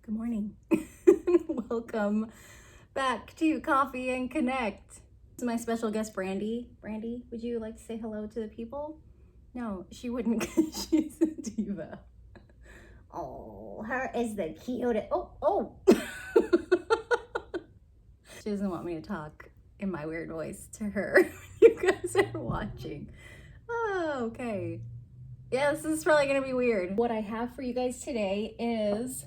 Good morning. Welcome back to Coffee and Connect. This is my special guest, Brandy. Brandy, would you like to say hello to the people? No, she wouldn't because she's a diva. Oh, her is the cutest. Oh. She doesn't want me to talk in my weird voice to her. You guys are watching. Oh, okay. Yeah, this is probably gonna be weird. What I have for you guys today is,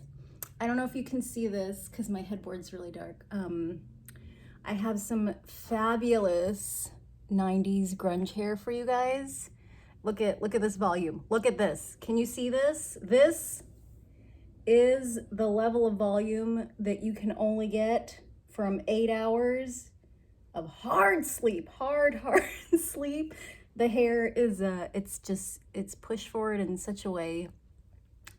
I don't know if you can see this because my headboard's really dark. I have some fabulous 90s grunge hair for you guys. Look at this volume. Look at this. Can you see this? This is the level of volume that you can only get from 8 hours of hard sleep, hard sleep. The hair is, it's pushed forward in such a way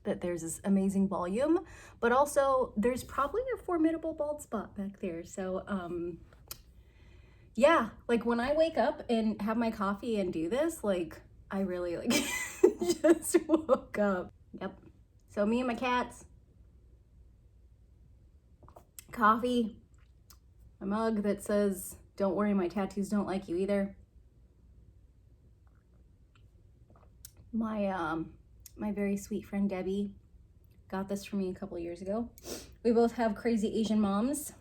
that there's this amazing volume, but also there's probably a formidable bald spot back there. So, yeah, like when I wake up and have my coffee and do this, like I really like just woke up. Yep. So me and my cats, coffee, a mug that says, "Don't worry, my tattoos don't like you either." My very sweet friend Debbie got this for me a couple years ago. We both have crazy Asian moms.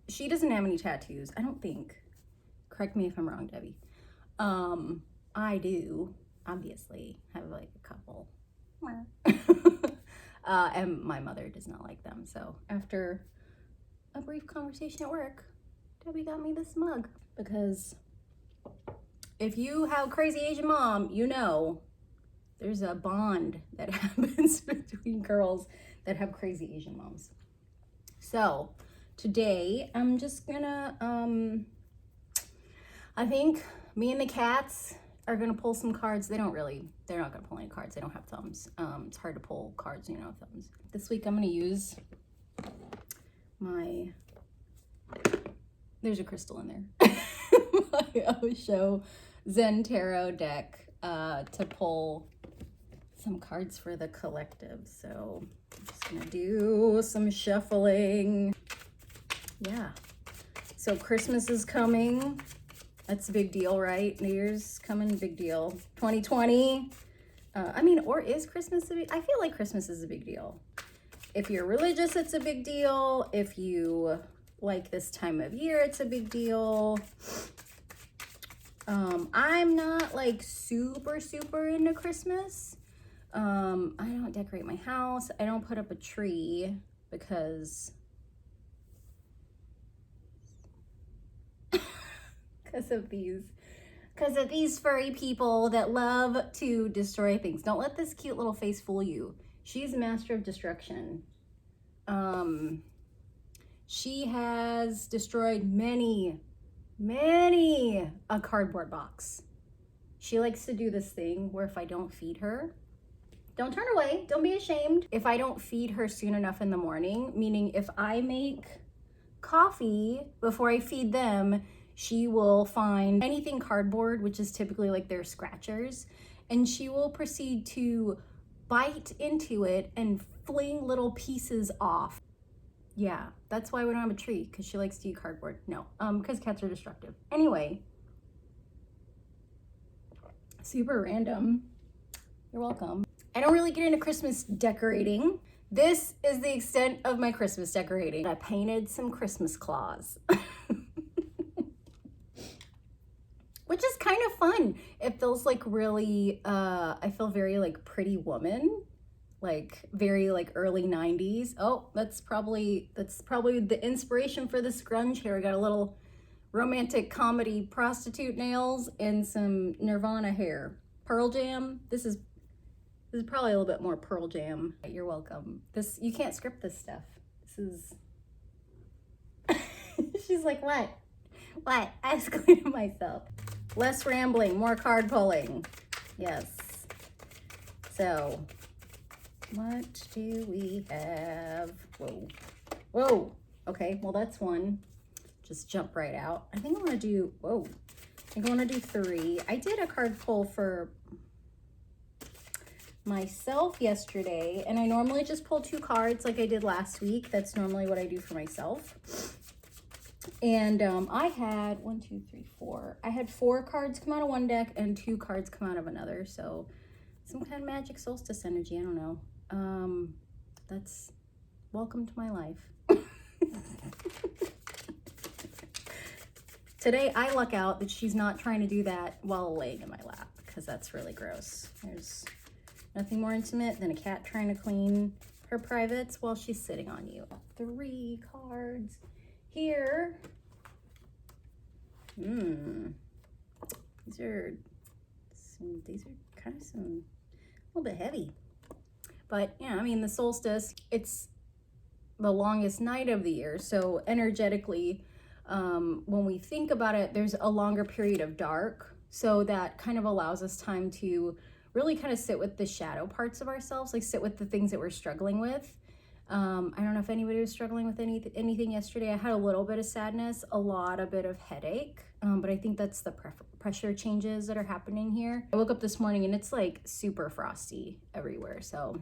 She doesn't have any tattoos, I don't think. Correct me if I'm wrong, Debbie. I do, obviously, have like a couple. And my mother does not like them. So after a brief conversation at work, Debbie got me this mug because if you have crazy Asian mom, you know there's a bond that happens between girls that have crazy Asian moms. So today I'm just gonna, I think me and the cats are gonna pull some cards. They're not gonna pull any cards. They don't have thumbs. It's hard to pull cards when you don't have thumbs. This week I'm gonna use there's a crystal in there. My Osho Zen Tarot deck to pull some cards for the collective. So I'm just gonna do some shuffling. Yeah. So Christmas is coming. That's a big deal, right? New Year's coming, big deal. 2020. Or is Christmas a big? I feel like Christmas is a big deal. If you're religious, it's a big deal. If you like this time of year, it's a big deal. I'm not like super into Christmas. I don't decorate my house. I don't put up a tree because of these furry people that love to destroy things. Don't let this cute little face fool you. She's a master of destruction. She has destroyed many a cardboard box. She likes to do this thing where if I don't feed her, don't turn away, don't be ashamed. If I don't feed her soon enough in the morning, meaning if I make coffee before I feed them, she will find anything cardboard, which is typically like their scratchers, and she will proceed to bite into it and fling little pieces off. Yeah, that's why we don't have a tree, because she likes to eat cardboard. No, because cats are destructive. Anyway, super random. You're welcome. I don't really get into Christmas decorating. This is the extent of my Christmas decorating. I painted some Christmas claws. Which is kind of fun. It feels like really, I feel very like Pretty Woman, like very like early 90s. Oh, that's probably the inspiration for this grunge hair. I got a little romantic comedy prostitute nails and some Nirvana hair. Pearl Jam. This is probably a little bit more Pearl Jam. You're welcome. You can't script this stuff. This is, she's like, what? I was cleaning myself. Less rambling, more card pulling. Yes. So, what do we have? Whoa. Okay, well that's one. Just jump right out. I think I want to do, I want to do 3. I did a card pull for myself yesterday, and I normally just pull 2 cards like I did last week. That's normally what I do for myself. And I had 1, 2, 3, 4. I had 4 cards come out of one deck and 2 cards come out of another. So some kind of magic solstice energy. I don't know. That's welcome to my life. Today I luck out that she's not trying to do that while laying in my lap, because that's really gross. There's nothing more intimate than a cat trying to clean her privates while she's sitting on you. 3 cards here. These are kind of a little bit heavy. But yeah, I mean, the solstice, it's the longest night of the year. So energetically, when we think about it, there's a longer period of dark. So that kind of allows us time to really kind of sit with the shadow parts of ourselves, like sit with the things that we're struggling with. I don't know if anybody was struggling with anything yesterday. I had a little bit of sadness, a bit of headache, but I think that's the pressure changes that are happening here. I woke up this morning and it's like super frosty everywhere. So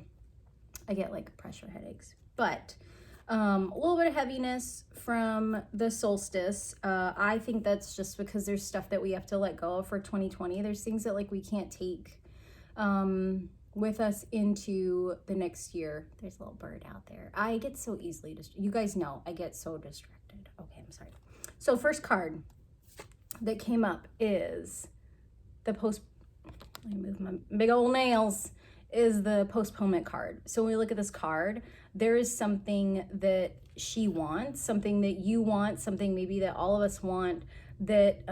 I get like pressure headaches, but a little bit of heaviness from the solstice. I think that's just because there's stuff that we have to let go of for 2020. There's things that like we can't take with us into the next year. There's a little bird out there. I get so easily you guys know I get so distracted. Okay, I'm sorry. So first card that came up is the let me move my big old nails, is the postponement card. So when we look at this card, there is something that she wants, something that you want, something maybe that all of us want that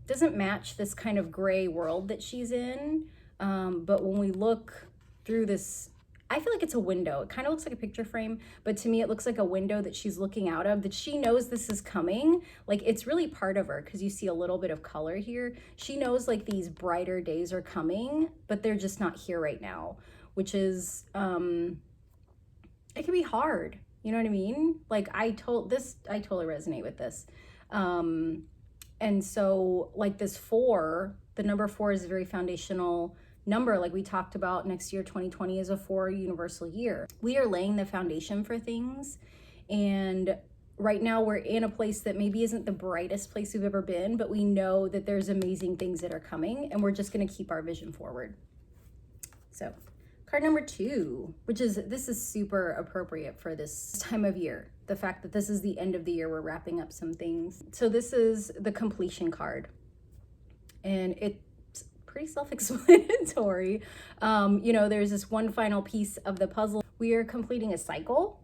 doesn't match this kind of gray world that she's in. But when we look through this, I feel like it's a window. It kind of looks like a picture frame, but to me it looks like a window that she's looking out of, that she knows this is coming. Like it's really part of her, because you see a little bit of color here. She knows like these brighter days are coming, but they're just not here right now, which is, it can be hard. You know what I mean? Like I totally resonate with this. And so like this 4, the number 4 is a very foundational number. Like we talked about, next year 2020 is a 4 universal year. We are laying the foundation for things, and right now we're in a place that maybe isn't the brightest place we've ever been, but we know that there's amazing things that are coming, and we're just going to keep our vision forward. So card number 2, this is super appropriate for this time of year. The fact that this is the end of the year, we're wrapping up some things. So this is the completion card, and it's pretty self-explanatory. You know, there's this one final piece of the puzzle. We are completing a cycle.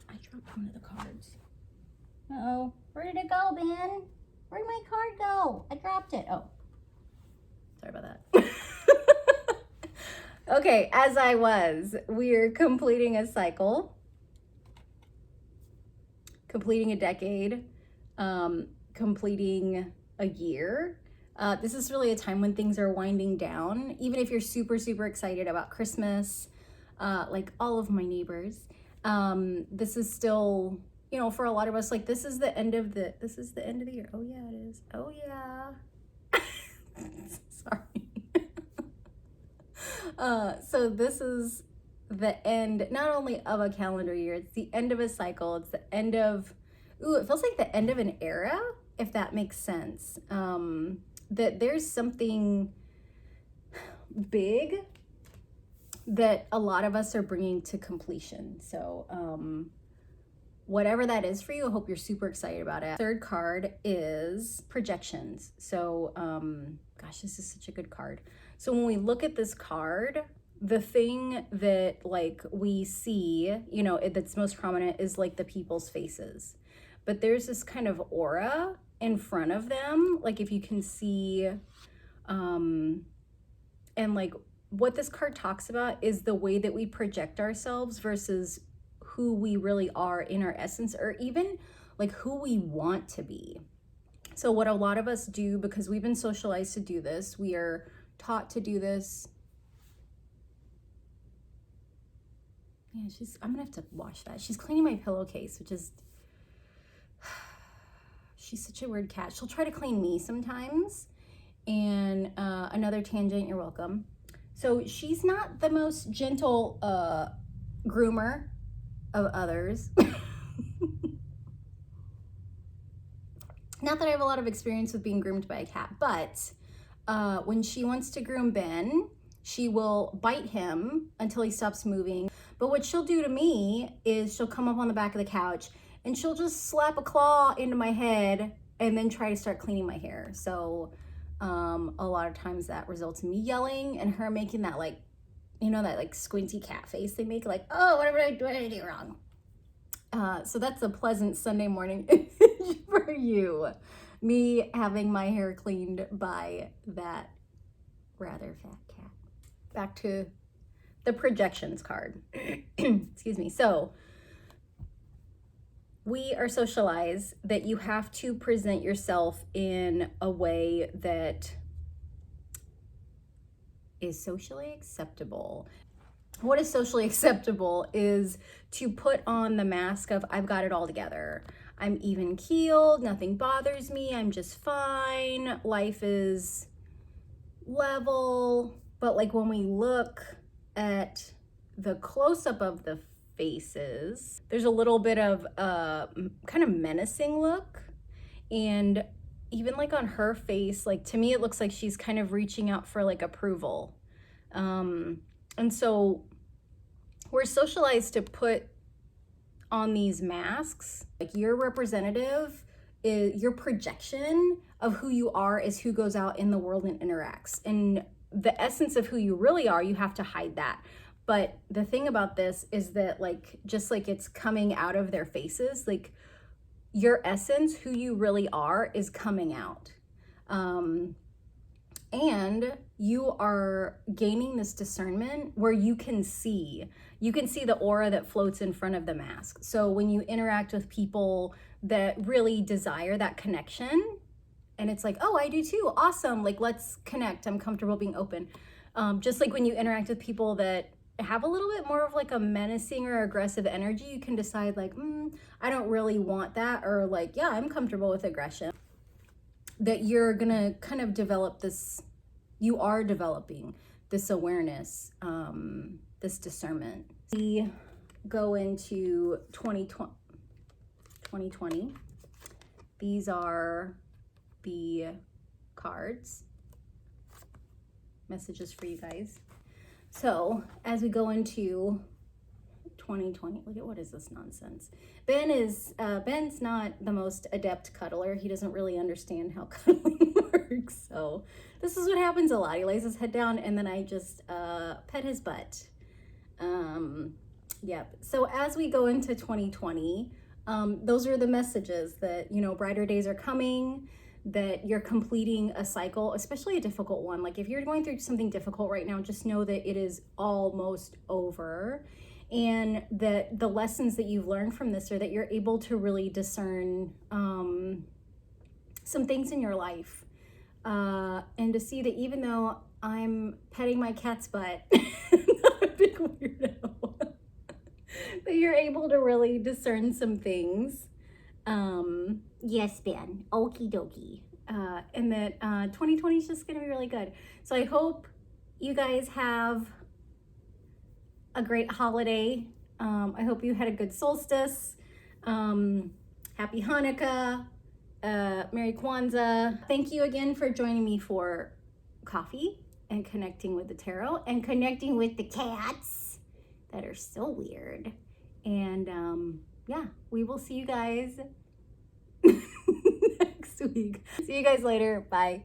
I dropped one of the cards. Uh-oh, where did it go, Ben? Where did my card go? I dropped it. Oh, sorry about that. Okay, we're completing a cycle, completing a decade, completing a year. This is really a time when things are winding down. Even if you're super, super excited about Christmas, like all of my neighbors, this is still, you know, for a lot of us, like this is the end of the year. Oh yeah, it is. Oh yeah. Sorry. So this is the end, not only of a calendar year, it's the end of a cycle. It's the end of, it feels like the end of an era, if that makes sense. That there's something big that a lot of us are bringing to completion. So, whatever that is for you, I hope you're super excited about it. Third card is projections. So, gosh, this is such a good card. So when we look at this card, the thing that like we see, you know, that's most prominent is like the people's faces. But there's this kind of aura in front of them, like if you can see, and like what this card talks about is the way that we project ourselves versus who we really are in our essence, or even like who we want to be. So what a lot of us do, because we've been socialized to do this, we are taught to do this. Yeah, I'm gonna have to wash that. She's cleaning my pillowcase, which is, she's such a weird cat. She'll try to clean me sometimes. And another tangent, you're welcome. So she's not the most gentle groomer of others. Not that I have a lot of experience with being groomed by a cat, but when she wants to groom Ben, she will bite him until he stops moving. But what she'll do to me is she'll come up on the back of the couch and she'll just slap a claw into my head and then try to start cleaning my hair. So a lot of times that results in me yelling and her making that like, you know, that like squinty cat face they make, like, oh, what did I do wrong? So that's a pleasant Sunday morning image for you. Me having my hair cleaned by that rather fat cat. Back to the projections card. Excuse me. So we are socialized that you have to present yourself in a way that is socially acceptable. What is socially acceptable is to put on the mask of I've got it all together. I'm even keeled, nothing bothers me, I'm just fine, life is level. But like when we look at the close-up of the faces, there's a little bit of a kind of menacing look. And even like on her face, like to me it looks like she's kind of reaching out for like approval. And so we're socialized to put on these masks. Like your representative is your projection of who you are is who goes out in the world and interacts. And the essence of who you really are, you have to hide that. But the thing about this is that like, just like it's coming out of their faces, like your essence, who you really are, is coming out. And you are gaining this discernment where you can see the aura that floats in front of the mask. So when you interact with people that really desire that connection, and it's like, oh, I do too, awesome, like let's connect, I'm comfortable being open. Just like when you interact with people that have a little bit more of like a menacing or aggressive energy, you can decide like, I don't really want that, or like, yeah, I'm comfortable with aggression. That you're gonna kind of develop this, you are developing this awareness, this discernment. We go into 2020. These are the cards, messages for you guys. So as we go into 2020, look at, what is this nonsense? Ben's not the most adept cuddler. He doesn't really understand how cuddling works. So this is what happens a lot. He lays his head down and then I just pet his butt. Yep. So as we go into 2020, those are the messages that, you know, brighter days are coming, that you're completing a cycle, especially a difficult one. Like if you're going through something difficult right now, just know that it is almost over. And that the lessons that you've learned from this are that you're able to really discern some things in your life. And to see that even though I'm petting my cat's butt, not a big weirdo, that you're able to really discern some things. Yes, Ben, okie dokie. And that 2020 is just gonna be really good. So I hope you guys have a great holiday. I hope you had a good solstice. Happy Hanukkah, Merry Kwanzaa. Thank you again for joining me for coffee and connecting with the tarot and connecting with the cats that are so weird. And yeah, we will see you guys next week. See you guys later. Bye.